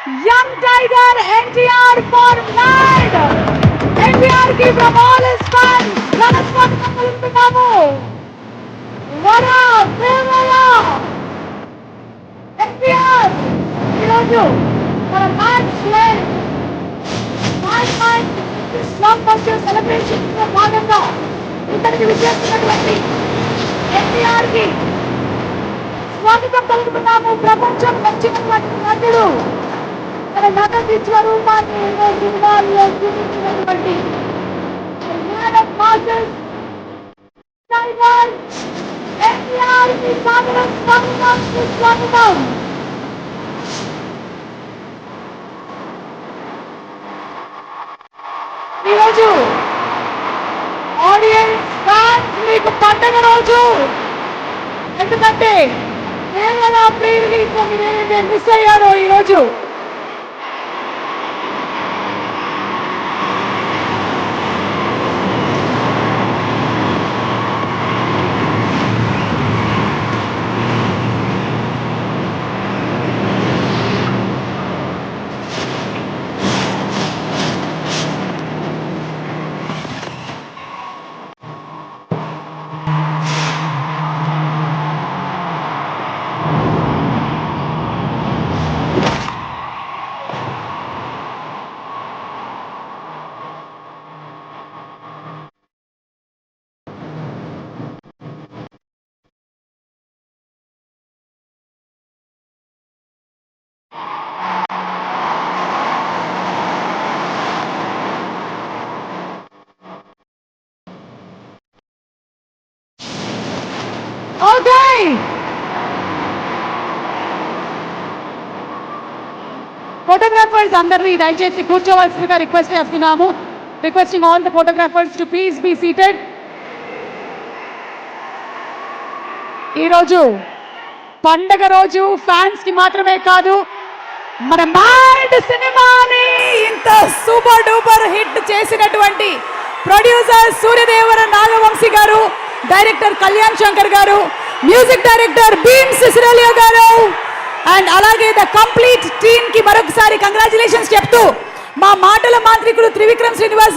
Young Tiger NTR for mad. NTR ki from all his fans. ఘనస్వాగతం పలుకుతున్నాము. వర Vemaiah NTR ఈరోజు మన match slam buster celebration లో భాగంగా ఇక్కడికి విచ్చేస్తున్నటువంటి ఎన్టీఆర్ కి స్వాగతం పలుకుతున్నాము. ప్రపంచం నచ్చినటువంటి నటుడు తన నటి స్వరూపాన్ని సినిమాల్లో చూపించినటువంటి man of masses tiger NTR కి స్వాగతం స్వాగతం సుస్వాగతం. ఈరోజు ఆడియన్స్ ఫ్యాన్స్ మీకు పండగ రోజు. ఎందుకంటే కేరళ ప్రీ రిలీజ్ లో మీరు ఏదైతే మిస్ అయ్యారో ఈరోజు ఫోటోగ్రాఫర్స్ అందరినీ దయచేసి కూర్చోవలసిందిగా రిక్వెస్ట్ చేస్తున్నాము. Requesting all the photographers to please be seated. ఈరోజు పండగ రోజు ఫ్యాన్స్ కి మాత్రమే కాదు, మన మ్యాడ్ సినిమాని ఇంత సూపర్ డూపర్ హిట్ చేసినటువంటి ప్రొడ్యూసర్ సూర్యదేవర నాగవంశీ గారు, డైరెక్టర్ కళ్యాణ్ శంకర్ గారు, మ్యూజిక్ డైరెక్టర్ భీమ్ సిసిరోలియో గారు అండ్ అలాగే ద కంప్లీట్ టీమ్ కి మరొకసారి కంగ్రాచులేషన్స్ చెప్తూ మా మాటల మాంత్రికుడు త్రివిక్రమ్ శ్రీనివాస్